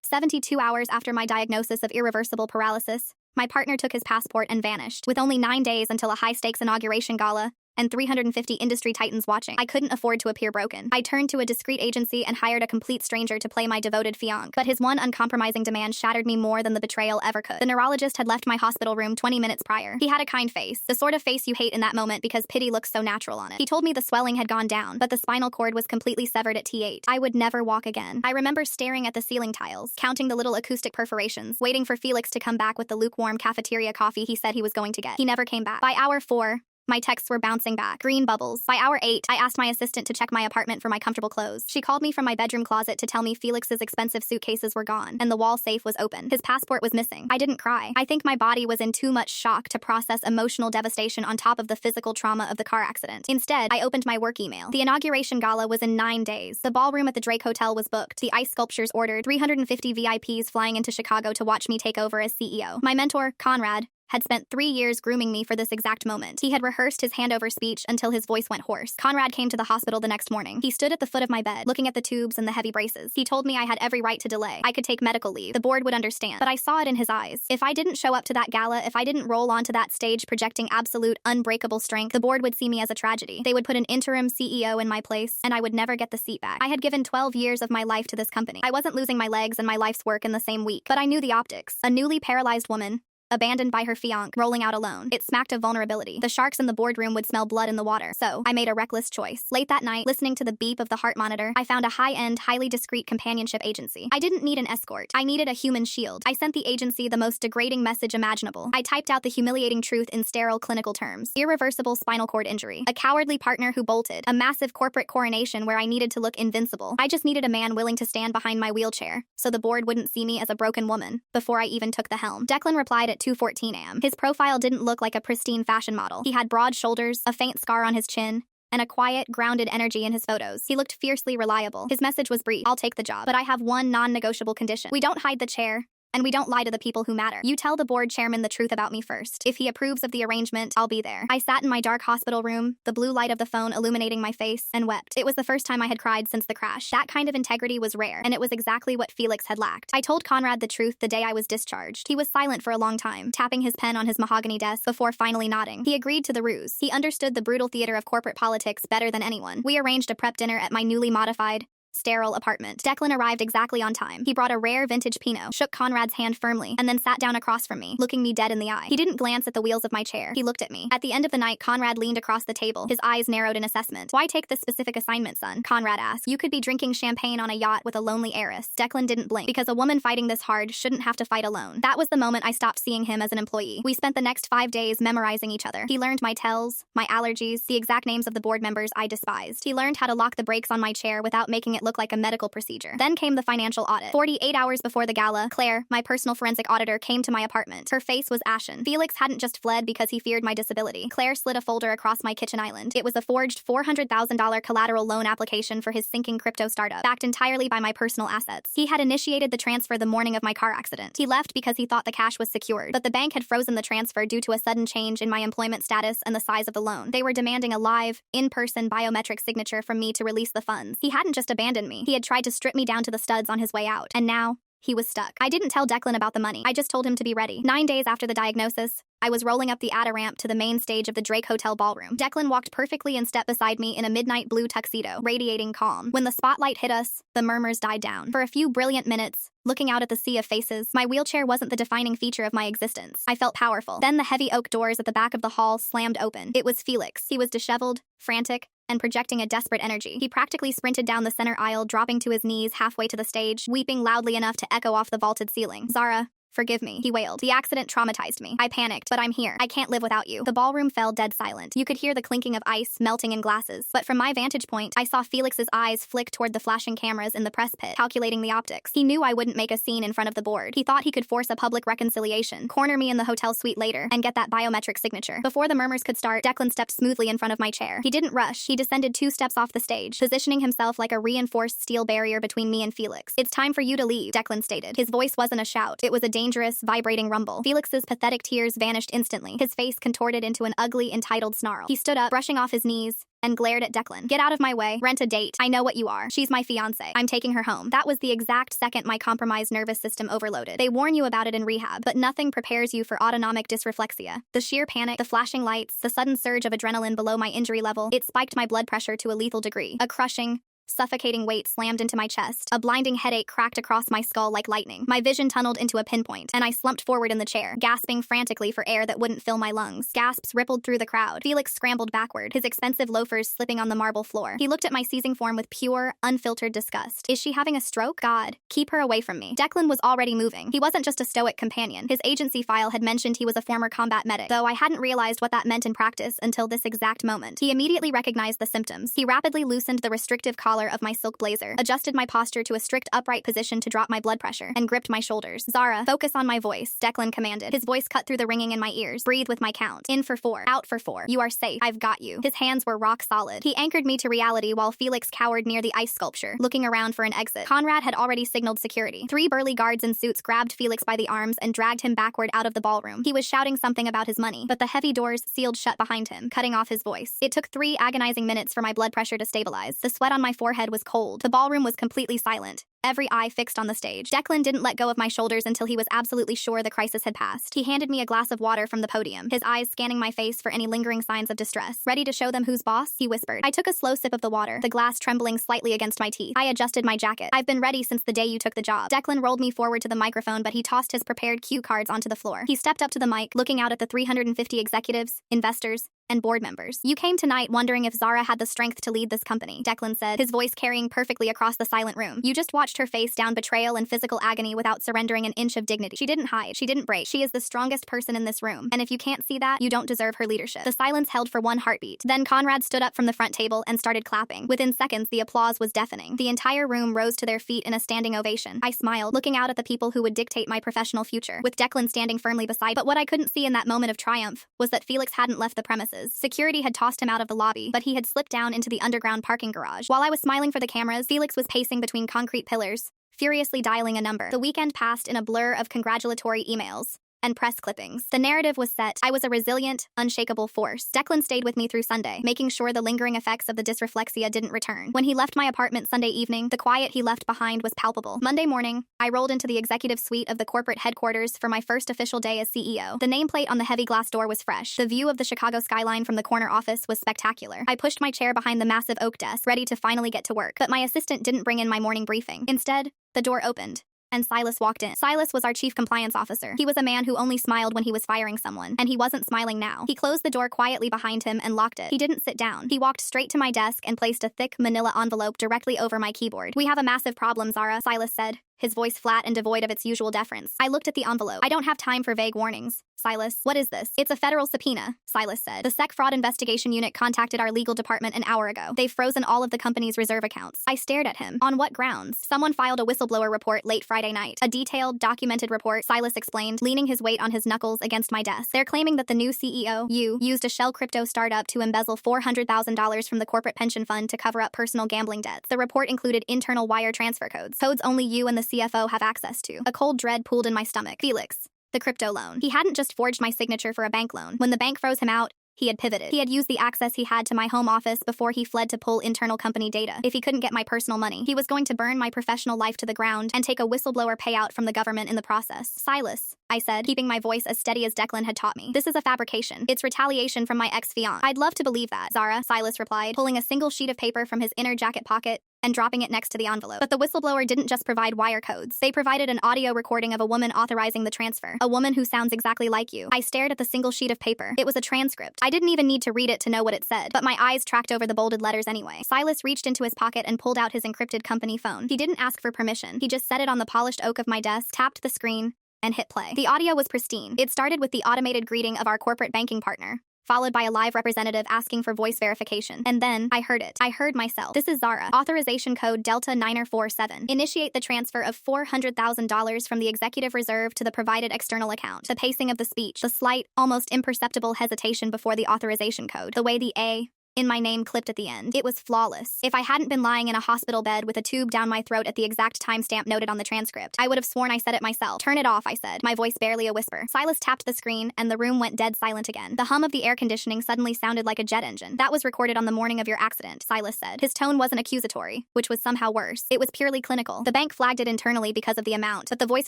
72 hours after my diagnosis of irreversible paralysis, my partner took his passport and vanished. With only 9 days until a high-stakes inauguration gala and 350 industry titans watching, I couldn't afford to appear broken. I turned to a discreet agency and hired a complete stranger to play my devoted fiancé. But his one uncompromising demand shattered me more than the betrayal ever could. The neurologist had left my hospital room 20 minutes prior. He had a kind face, the sort of face you hate in that moment because pity looks so natural on it. He told me the swelling had gone down, but the spinal cord was completely severed at T8. I would never walk again. I remember staring at the ceiling tiles, counting the little acoustic perforations, waiting for Felix to come back with the lukewarm cafeteria coffee he said he was going to get. He never came back. By hour 4, my texts were bouncing back, green bubbles. By hour 8, I asked my assistant to check my apartment for my comfortable clothes. She called me from my bedroom closet to tell me Felix's expensive suitcases were gone, and the wall safe was open. His passport was missing. I didn't cry. I think my body was in too much shock to process emotional devastation on top of the physical trauma of the car accident. Instead, I opened my work email. The inauguration gala was in 9 days. The ballroom at the Drake Hotel was booked. The ice sculptures ordered. 350 VIPs flying into Chicago to watch me take over as CEO. My mentor, Conrad, had spent 3 years grooming me for this exact moment. He had rehearsed his handover speech until his voice went hoarse. Conrad came to the hospital the next morning. He stood at the foot of my bed, looking at the tubes and the heavy braces. He told me I had every right to delay. I could take medical leave. The board would understand. But I saw it in his eyes. If I didn't show up to that gala, if I didn't roll onto that stage projecting absolute, unbreakable strength, the board would see me as a tragedy. They would put an interim CEO in my place, and I would never get the seat back. I had given 12 years of my life to this company. I wasn't losing my legs and my life's work in the same week, but I knew the optics. A newly paralyzed woman, abandoned by her fiancé, rolling out alone. It smacked of vulnerability. The sharks in the boardroom would smell blood in the water. So, I made a reckless choice. Late that night, listening to the beep of the heart monitor, I found a high-end, highly discreet companionship agency. I didn't need an escort. I needed a human shield. I sent the agency the most degrading message imaginable. I typed out the humiliating truth in sterile clinical terms. Irreversible spinal cord injury. A cowardly partner who bolted. A massive corporate coronation where I needed to look invincible. I just needed a man willing to stand behind my wheelchair, so the board wouldn't see me as a broken woman, before I even took the helm. Declan replied at 2:14 a.m. His profile didn't look like a pristine fashion model. He had broad shoulders, a faint scar on his chin, and a quiet, grounded energy in his photos. He looked fiercely reliable. His message was brief: I'll take the job, but I have one non-negotiable condition. We don't hide the chair, and we don't lie to the people who matter. You tell the board chairman the truth about me first. If he approves of the arrangement, I'll be there. I sat in my dark hospital room, the blue light of the phone illuminating my face, and wept. It was the first time I had cried since the crash. That kind of integrity was rare, and it was exactly what Felix had lacked. I told Conrad the truth the day I was discharged. He was silent for a long time, tapping his pen on his mahogany desk before finally nodding. He agreed to the ruse. He understood the brutal theater of corporate politics better than anyone. We arranged a prep dinner at my newly modified, sterile apartment. Declan arrived exactly on time. He brought a rare vintage Pinot, shook Conrad's hand firmly, and then sat down across from me, looking me dead in the eye. He didn't glance at the wheels of my chair. He looked at me. At the end of the night, Conrad leaned across the table, his eyes narrowed in assessment. Why take this specific assignment, son? Conrad asked. You could be drinking champagne on a yacht with a lonely heiress. Declan didn't blink, because a woman fighting this hard shouldn't have to fight alone. That was the moment I stopped seeing him as an employee. We spent the next 5 days memorizing each other. He learned my tells, my allergies, the exact names of the board members I despised. He learned how to lock the brakes on my chair without making it look like a medical procedure. Then came the financial audit. 48 hours before the gala, Claire, my personal forensic auditor, came to my apartment. Her face was ashen. Felix hadn't just fled because he feared my disability. Claire slid a folder across my kitchen island. It was a forged $400,000 collateral loan application for his sinking crypto startup, backed entirely by my personal assets. He had initiated the transfer the morning of my car accident. He left because he thought the cash was secured, but the bank had frozen the transfer due to a sudden change in my employment status and the size of the loan. They were demanding a live, in-person biometric signature from me to release the funds. He hadn't just abandoned me. He had tried to strip me down to the studs on his way out, and now he was stuck. I didn't tell Declan about the money. I just told him to be ready. 9 days after the diagnosis, I was rolling up the ADA ramp to the main stage of the Drake Hotel ballroom. Declan walked perfectly in step beside me in a midnight blue tuxedo, radiating calm. When the spotlight hit us, the murmurs died down. For a few brilliant minutes, looking out at the sea of faces, my wheelchair wasn't the defining feature of my existence. I felt powerful. Then the heavy oak doors at the back of the hall slammed open. It was Felix. He was disheveled, frantic, and projecting a desperate energy. He practically sprinted down the center aisle, dropping to his knees halfway to the stage, weeping loudly enough to echo off the vaulted ceiling. Zara, forgive me, he wailed. The accident traumatized me. I panicked, but I'm here. I can't live without you. The ballroom fell dead silent. You could hear the clinking of ice melting in glasses. But from my vantage point, I saw Felix's eyes flick toward the flashing cameras in the press pit, calculating the optics. He knew I wouldn't make a scene in front of the board. He thought he could force a public reconciliation, corner me in the hotel suite later, and get that biometric signature. Before the murmurs could start, Declan stepped smoothly in front of my chair. He didn't rush. He descended 2 steps off the stage, positioning himself like a reinforced steel barrier between me and Felix. It's time for you to leave, Declan stated. His voice wasn't a shout. It was a dangerous, vibrating rumble. Felix's pathetic tears vanished instantly, his face contorted into an ugly, entitled snarl. He stood up, brushing off his knees, and glared at Declan. "Get out of my way. Rent a date. I know what you are. She's my fiancé. I'm taking her home." That was the exact second my compromised nervous system overloaded. They warn you about it in rehab, but nothing prepares you for autonomic dysreflexia. The sheer panic, the flashing lights, the sudden surge of adrenaline below my injury level, it spiked my blood pressure to a lethal degree. A crushing, suffocating weight slammed into my chest. A blinding headache cracked across my skull like lightning. My vision tunneled into a pinpoint, and I slumped forward in the chair, gasping frantically for air that wouldn't fill my lungs. Gasps rippled through the crowd. Felix scrambled backward, his expensive loafers slipping on the marble floor. He looked at my seizing form with pure, unfiltered disgust. Is she having a stroke? God, keep her away from me. Declan was already moving. He wasn't just a stoic companion. His agency file had mentioned he was a former combat medic, though I hadn't realized what that meant in practice until this exact moment. He immediately recognized the symptoms. He rapidly loosened the restrictive collar of my silk blazer, adjusted my posture to a strict upright position to drop my blood pressure, and gripped my shoulders. "Zara, focus on my voice," Declan commanded. His voice cut through the ringing in my ears. "Breathe with my count. In for 4, out for 4. You are safe. I've got you." His hands were rock solid. He anchored me to reality while Felix cowered near the ice sculpture, looking around for an exit. Conrad had already signaled security. 3 burly guards in suits grabbed Felix by the arms and dragged him backward out of the ballroom. He was shouting something about his money, but the heavy doors sealed shut behind him, cutting off his voice. It took 3 agonizing minutes for my blood pressure to stabilize. The sweat on my forehead was cold. The ballroom was completely silent, every eye fixed on the stage. Declan didn't let go of my shoulders until he was absolutely sure the crisis had passed. He handed me a glass of water from the podium, his eyes scanning my face for any lingering signs of distress. "Ready to show them who's boss?" he whispered. I took a slow sip of the water, the glass trembling slightly against my teeth. I adjusted my jacket. "I've been ready since the day you took the job." Declan rolled me forward to the microphone, but he tossed his prepared cue cards onto the floor. He stepped up to the mic, looking out at the 350 executives, investors, and board members. "You came tonight wondering if Zara had the strength to lead this company," Declan said, his voice carrying perfectly across the silent room. "You just watched her face down betrayal and physical agony without surrendering an inch of dignity. She didn't hide. She didn't break. She is the strongest person in this room, and if you can't see that, you don't deserve her leadership." The silence held for one heartbeat. Then Conrad stood up from the front table and started clapping. Within seconds, the applause was deafening. The entire room rose to their feet in a standing ovation. I smiled, looking out at the people who would dictate my professional future, with Declan standing firmly beside me. But what I couldn't see in that moment of triumph was that Felix hadn't left the premises. Security had tossed him out of the lobby, but he had slipped down into the underground parking garage. While I was smiling for the cameras, Felix was pacing between concrete pillars, furiously dialing a number. The weekend passed in a blur of congratulatory emails and press clippings. The narrative was set. I was a resilient, unshakable force. Declan stayed with me through Sunday, making sure the lingering effects of the dysreflexia didn't return. When he left my apartment Sunday evening, the quiet he left behind was palpable. Monday morning, I rolled into the executive suite of the corporate headquarters for my first official day as CEO. The nameplate on the heavy glass door was fresh. The view of the Chicago skyline from the corner office was spectacular. I pushed my chair behind the massive oak desk, ready to finally get to work. But my assistant didn't bring in my morning briefing. Instead, the door opened, and Silas walked in. Silas was our chief compliance officer. He was a man who only smiled when he was firing someone, and he wasn't smiling now. He closed the door quietly behind him and locked it. He didn't sit down. He walked straight to my desk and placed a thick manila envelope directly over my keyboard. "We have a massive problem, Zara," Silas said, his voice flat and devoid of its usual deference. I looked at the envelope. "I don't have time for vague warnings. Silas, what is this?" "It's a federal subpoena," Silas said. "The SEC fraud investigation unit contacted our legal department an hour ago. They've frozen all of the company's reserve accounts." I stared at him. "On what grounds?" "Someone filed a whistleblower report late Friday night. A detailed, documented report," Silas explained, leaning his weight on his knuckles against my desk. "They're claiming that the new CEO, you, used a shell crypto startup to embezzle $400,000 from the corporate pension fund to cover up personal gambling debts. The report included internal wire transfer codes only you and the CFO have access to." A cold dread pooled in my stomach. Felix, the crypto loan. He hadn't just forged my signature for a bank loan. When the bank froze him out, he had pivoted. He had used the access he had to my home office before he fled to pull internal company data. If he couldn't get my personal money, he was going to burn my professional life to the ground and take a whistleblower payout from the government in the process. "Silas," I said, keeping my voice as steady as Declan had taught me, "this is a fabrication. It's retaliation from my ex-fiancé." "I'd love to believe that, Zara," Silas replied, pulling a single sheet of paper from his inner jacket pocket and dropping it next to the envelope. "But the whistleblower didn't just provide wire codes. They provided an audio recording of a woman authorizing the transfer. A woman who sounds exactly like you." I stared at the single sheet of paper. It was a transcript. I didn't even need to read it to know what it said, but my eyes tracked over the bolded letters anyway. Silas reached into his pocket and pulled out his encrypted company phone. He didn't ask for permission. He just set it on the polished oak of my desk, tapped the screen, and hit play. The audio was pristine. It started with the automated greeting of our corporate banking partner, followed by a live representative asking for voice verification. And then, I heard it. I heard myself. "This is Zara. Authorization code Delta 9047. Initiate the transfer of $400,000 from the executive reserve to the provided external account." The pacing of the speech, the slight, almost imperceptible hesitation before the authorization code, the way the A in my name clipped at the end. It was flawless. If I hadn't been lying in a hospital bed with a tube down my throat at the exact timestamp noted on the transcript, I would have sworn I said it myself. Turn it off, I said, my voice barely a whisper. Silas tapped the screen, and the room went dead silent again. The hum of the air conditioning suddenly sounded like a jet engine. That was recorded on the morning of your accident, Silas said. His tone wasn't accusatory, which was somehow worse. It was purely clinical. The bank flagged it internally because of the amount, but the voice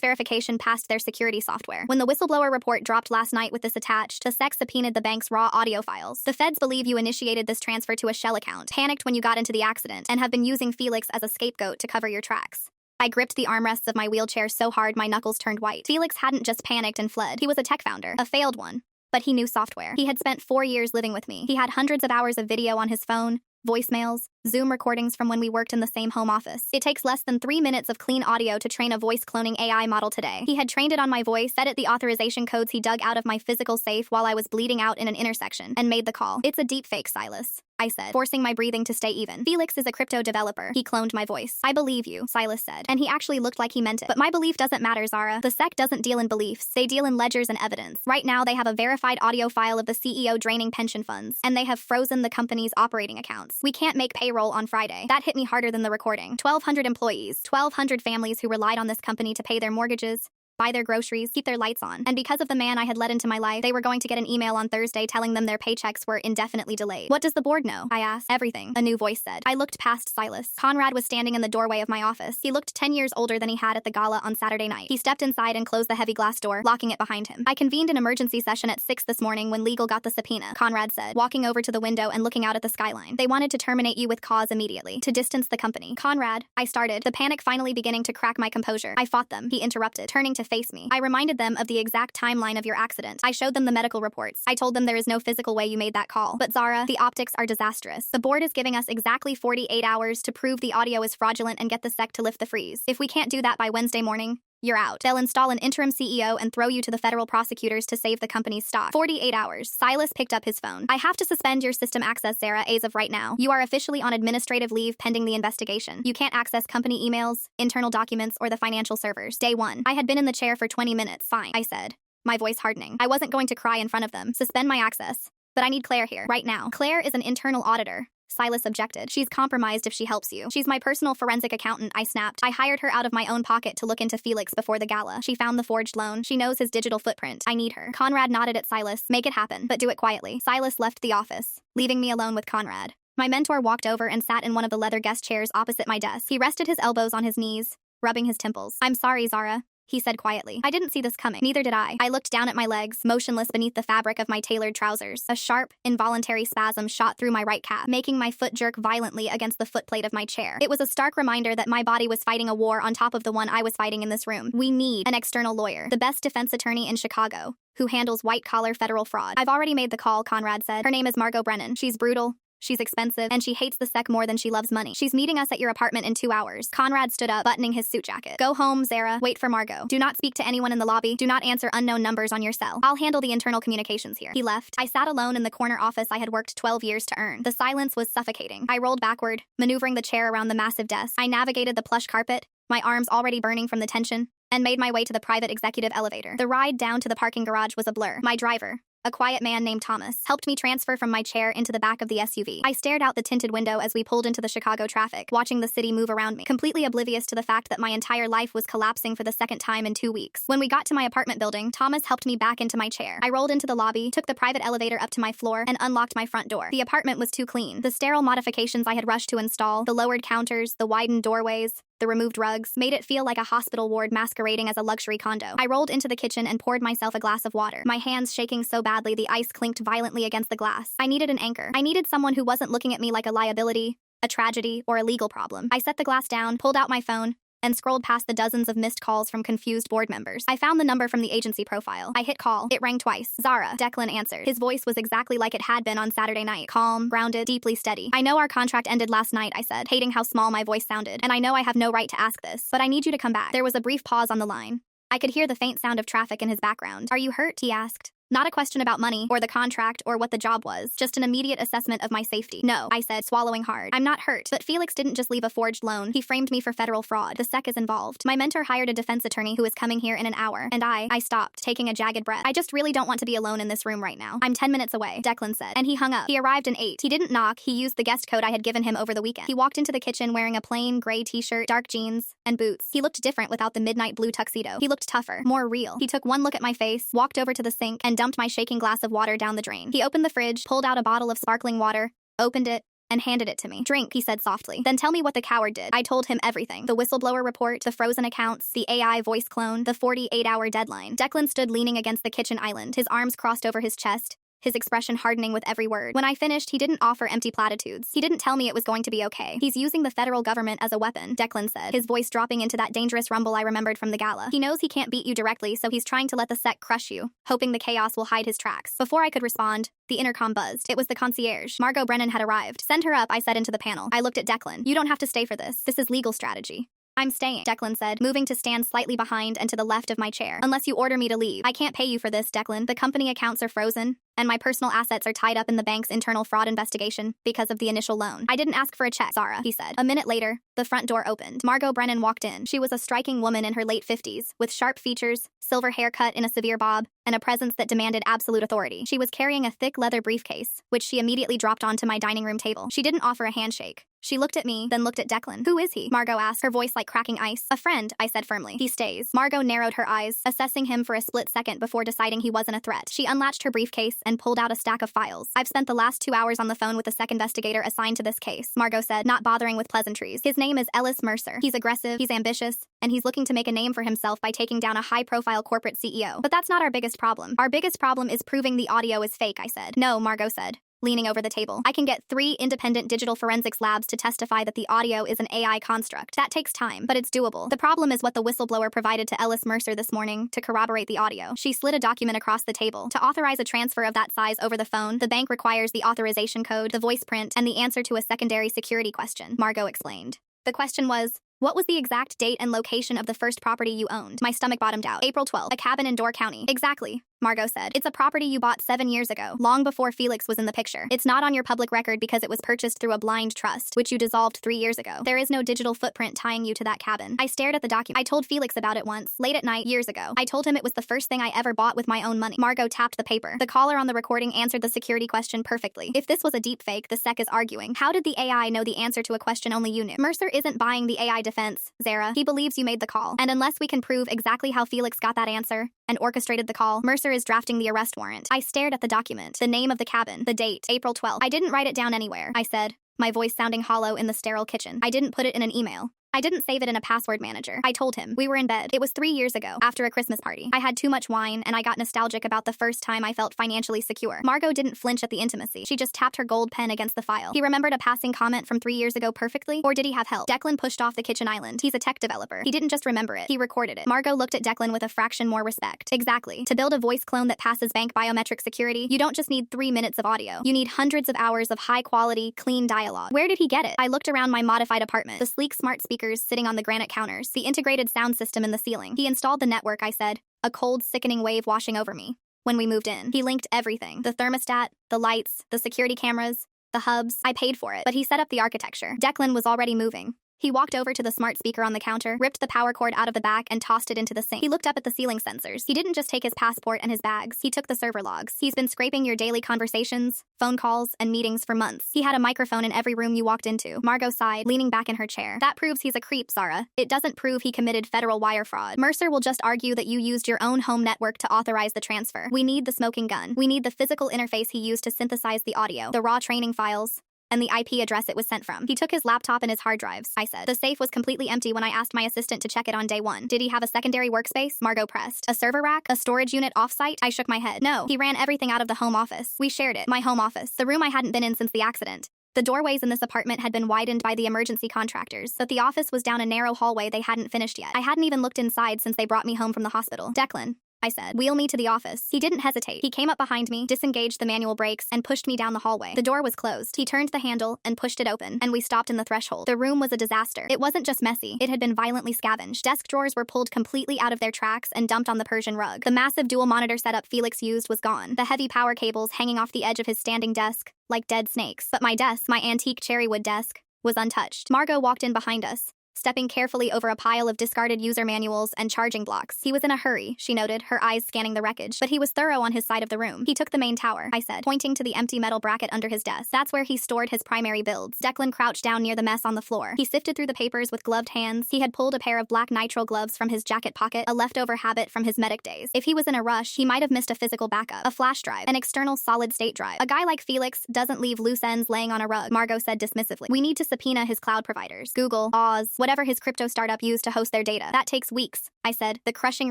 verification passed their security software. When the whistleblower report dropped last night with this attached, the SEC subpoenaed the bank's raw audio files. The feds believe you initiated this transfer to a shell account, panicked when you got into the accident, and have been using Felix as a scapegoat to cover your tracks. I gripped the armrests of my wheelchair so hard my knuckles turned white. Felix hadn't just panicked and fled. He was a tech founder, a failed one. But he knew software. He had spent 4 years living with me. He had hundreds of hours of video on his phone, voicemails, Zoom recordings from when we worked in the same home office. It takes less than 3 minutes of clean audio to train a voice cloning AI model today. He had trained it on my voice, fed it the authorization codes he dug out of my physical safe while I was bleeding out in an intersection, and made the call. It's a deepfake, Silas, I said, forcing my breathing to stay even. Felix is a crypto developer. He cloned my voice. I believe you, Silas said, and he actually looked like he meant it. But my belief doesn't matter, Zara. The SEC doesn't deal in beliefs. They deal in ledgers and evidence. Right now, they have a verified audio file of the CEO draining pension funds, and they have frozen the company's operating accounts. We can't make payroll on Friday. That hit me harder than the recording. 1,200 employees, 1,200 families who relied on this company to pay their mortgages, buy their groceries, keep their lights on. And because of the man I had let into my life, they were going to get an email on Thursday telling them their paychecks were indefinitely delayed. What does the board know? I asked. Everything, a new voice said. I looked past Silas. Conrad was standing in the doorway of my office. He looked 10 years older than he had at the gala on Saturday night. He stepped inside and closed the heavy glass door, locking it behind him. I convened an emergency session at 6 this morning when legal got the subpoena, Conrad said, walking over to the window and looking out at the skyline. They wanted to terminate you with cause immediately, to distance the company. Conrad, I started, the panic finally beginning to crack my composure. I fought them, he interrupted, turning to face me. I reminded them of the exact timeline of your accident. I showed them the medical reports. I told them there is no physical way you made that call. But Zara, the optics are disastrous. The board is giving us exactly 48 hours to prove the audio is fraudulent and get the SEC to lift the freeze. If we can't do that by Wednesday morning, you're out. They'll install an interim CEO and throw you to the federal prosecutors to save the company's stock. 48 hours. Silas picked up his phone. I have to suspend your system access, Zara, as of right now. You are officially on administrative leave pending the investigation. You can't access company emails, internal documents, or the financial servers. Day 1. I had been in the chair for 20 minutes. Fine, I said, my voice hardening. I wasn't going to cry in front of them. Suspend my access. But I need Claire here, right now. Claire is an internal auditor. Silas objected. She's compromised if she helps you. She's my personal forensic accountant, I snapped. I hired her out of my own pocket to look into Felix before the gala. She found the forged loan. She knows his digital footprint. I need her. Conrad nodded at Silas. Make it happen, but do it quietly. Silas left the office, leaving me alone with Conrad. My mentor walked over and sat in one of the leather guest chairs opposite my desk. He rested his elbows on his knees, rubbing his temples. I'm sorry, Zara, he said quietly. I didn't see this coming. Neither did I. I looked down at my legs, motionless beneath the fabric of my tailored trousers. A sharp, involuntary spasm shot through my right calf, making my foot jerk violently against the footplate of my chair. It was a stark reminder that my body was fighting a war on top of the one I was fighting in this room. We need an external lawyer, the best defense attorney in Chicago, who handles white-collar federal fraud. I've already made the call, Conrad said. Her name is Margot Brennan. She's brutal. She's expensive, and she hates the SEC more than she loves money. She's meeting us at your apartment in 2 hours. Conrad stood up, buttoning his suit jacket. Go home, Zara. Wait for Margot. Do not speak to anyone in the lobby. Do not answer unknown numbers on your cell. I'll handle the internal communications here. He left. I sat alone in the corner office I had worked 12 years to earn. The silence was suffocating. I rolled backward, maneuvering the chair around the massive desk. I navigated the plush carpet, my arms already burning from the tension, and made my way to the private executive elevator. The ride down to the parking garage was a blur. My driver, a quiet man named Thomas, helped me transfer from my chair into the back of the SUV. I stared out the tinted window as we pulled into the Chicago traffic, watching the city move around me, completely oblivious to the fact that my entire life was collapsing for the second time in 2 weeks. When we got to my apartment building, Thomas helped me back into my chair. I rolled into the lobby, took the private elevator up to my floor, and unlocked my front door. The apartment was too clean. The sterile modifications I had rushed to install, the lowered counters, the widened doorways, the removed rugs, made it feel like a hospital ward masquerading as a luxury condo. I rolled into the kitchen and poured myself a glass of water, my hands shaking so badly the ice clinked violently against the glass. I needed an anchor. I needed someone who wasn't looking at me like a liability, a tragedy, or a legal problem. I set the glass down, pulled out my phone, and scrolled past the dozens of missed calls from confused board members. I found the number from the agency profile. I hit call. It rang twice. Zara, Declan answered. His voice was exactly like it had been on Saturday night. Calm, grounded, deeply steady. I know our contract ended last night, I said, hating how small my voice sounded. And I know I have no right to ask this, but I need you to come back. There was a brief pause on the line. I could hear the faint sound of traffic in his background. Are you hurt? He asked. Not a question about money, or the contract, or what the job was. Just an immediate assessment of my safety. No, I said, swallowing hard. I'm not hurt. But Felix didn't just leave a forged loan. He framed me for federal fraud. The SEC is involved. My mentor hired a defense attorney who is coming here in an hour. And I stopped, taking a jagged breath. I just really don't want to be alone in this room right now. I'm 10 minutes away, Declan said. And he hung up. He arrived and ate. He didn't knock. He used the guest code I had given him over the weekend. He walked into the kitchen wearing a plain gray t-shirt, dark jeans, and boots. He looked different without the midnight blue tuxedo. He looked tougher, more real. He took one look at my face, walked over to the sink, and dumped my shaking glass of water down the drain. He opened the fridge, pulled out a bottle of sparkling water, opened it, and handed it to me. Drink, he said softly. Then tell me what the coward did. I told him everything. The whistleblower report, the frozen accounts, the AI voice clone, the 48-hour deadline. Declan stood leaning against the kitchen island, his arms crossed over his chest, his expression hardening with every word. When I finished, he didn't offer empty platitudes. He didn't tell me it was going to be okay. He's using the federal government as a weapon, Declan said, his voice dropping into that dangerous rumble I remembered from the gala. He knows he can't beat you directly, so he's trying to let the SEC crush you, hoping the chaos will hide his tracks. Before I could respond, the intercom buzzed. It was the concierge. Margot Brennan had arrived. Send her up, I said into the panel. I looked at Declan. You don't have to stay for this. This is legal strategy. I'm staying, Declan said, moving to stand slightly behind and to the left of my chair. Unless you order me to leave. I can't pay you for this, Declan. The company accounts are frozen, and my personal assets are tied up in the bank's internal fraud investigation because of the initial loan. I didn't ask for a check, Zara, he said. A minute later, the front door opened. Margot Brennan walked in. She was a striking woman in her late 50s, with sharp features, silver hair cut in a severe bob, and a presence that demanded absolute authority. She was carrying a thick leather briefcase, which she immediately dropped onto my dining room table. She didn't offer a handshake. She looked at me, then looked at Declan. Who is he? Margot asked, her voice like cracking ice. A friend, I said firmly. He stays. Margot narrowed her eyes, assessing him for a split second before deciding he wasn't a threat. She unlatched her briefcase and pulled out a stack of files. I've spent the last 2 hours on the phone with the SEC investigator assigned to this case, Margot said, not bothering with pleasantries. His name is Ellis Mercer. He's aggressive, he's ambitious, and he's looking to make a name for himself by taking down a high-profile corporate CEO. But that's not our biggest problem. Our biggest problem is proving the audio is fake, I said. No, Margot said, leaning over the table. I can get 3 independent digital forensics labs to testify that the audio is an AI construct. That takes time, but it's doable. The problem is what the whistleblower provided to Ellis Mercer this morning to corroborate the audio. She slid a document across the table. To authorize a transfer of that size over the phone, the bank requires the authorization code, the voice print, and the answer to a secondary security question, Margot explained. The question was, what was the exact date and location of the first property you owned? My stomach bottomed out. April 12th, a cabin in Door County. Exactly, Margot said. It's a property you bought 7 years ago, long before Felix was in the picture. It's not on your public record because it was purchased through a blind trust, which you dissolved 3 years ago. There is no digital footprint tying you to that cabin. I stared at the document. I told Felix about it once, late at night, years ago. I told him it was the first thing I ever bought with my own money. Margot tapped the paper. The caller on the recording answered the security question perfectly. If this was a deepfake, the SEC is arguing, how did the AI know the answer to a question only you knew? Mercer isn't buying the AI defense, Zara. He believes you made the call. And unless we can prove exactly how Felix got that answer and orchestrated the call, Mercer is drafting the arrest warrant. I stared at the document. The name of the cabin. The date. April 12th. I didn't write it down anywhere, I said, my voice sounding hollow in the sterile kitchen. I didn't put it in an email. I didn't save it in a password manager. I told him. We were in bed. It was 3 years ago, after a Christmas party. I had too much wine, and I got nostalgic about the first time I felt financially secure. Margot didn't flinch at the intimacy. She just tapped her gold pen against the file. He remembered a passing comment from 3 years ago perfectly? Or did he have help? Declan pushed off the kitchen island. He's a tech developer. He didn't just remember it. He recorded it. Margot looked at Declan with a fraction more respect. Exactly. To build a voice clone that passes bank biometric security, you don't just need 3 minutes of audio. You need hundreds of hours of high-quality, clean dialogue. Where did he get it? I looked around my modified apartment. The sleek smart speakers sitting on the granite counters, the integrated sound system in the ceiling. He installed the network, I said, a cold, sickening wave washing over me. When we moved in, he linked everything. The thermostat, the lights, the security cameras, the hubs. I paid for it, but he set up the architecture. Declan was already moving. He walked over to the smart speaker on the counter, ripped the power cord out of the back, and tossed it into the sink. He looked up at the ceiling sensors. He didn't just take his passport and his bags. He took the server logs. He's been scraping your daily conversations, phone calls, and meetings for months. He had a microphone in every room you walked into. Margot sighed, leaning back in her chair. That proves he's a creep, Zara. It doesn't prove he committed federal wire fraud. Mercer will just argue that you used your own home network to authorize the transfer. We need the smoking gun. We need the physical interface he used to synthesize the audio, the raw training files, and the IP address it was sent from. He took his laptop and his hard drives, I said. The safe was completely empty when I asked my assistant to check it on day 1. Did he have a secondary workspace? Margot pressed. A server rack? A storage unit offsite? I shook my head. No, he ran everything out of the home office. We shared it. My home office. The room I hadn't been in since the accident. The doorways in this apartment had been widened by the emergency contractors, but the office was down a narrow hallway they hadn't finished yet. I hadn't even looked inside since they brought me home from the hospital. Declan, I said. Wheel me to the office. He didn't hesitate. He came up behind me, disengaged the manual brakes, and pushed me down the hallway. The door was closed. He turned the handle and pushed it open, and we stopped in the threshold. The room was a disaster. It wasn't just messy. It had been violently scavenged. Desk drawers were pulled completely out of their tracks and dumped on the Persian rug. The massive dual monitor setup Felix used was gone. The heavy power cables hanging off the edge of his standing desk like dead snakes. But my desk, my antique cherrywood desk, was untouched. Margot walked in behind us, stepping carefully over a pile of discarded user manuals and charging blocks. He was in a hurry, she noted, her eyes scanning the wreckage, but he was thorough on his side of the room. He took the main tower, I said, pointing to the empty metal bracket under his desk. That's where he stored his primary builds. Declan crouched down near the mess on the floor. He sifted through the papers with gloved hands. He had pulled a pair of black nitrile gloves from his jacket pocket, a leftover habit from his medic days. If he was in a rush, he might have missed a physical backup, a flash drive, an external solid-state drive. A guy like Felix doesn't leave loose ends laying on a rug, Margot said dismissively. We need to subpoena his cloud providers. Google, Oz, whatever his crypto startup used to host their data. That takes weeks, I said, the crushing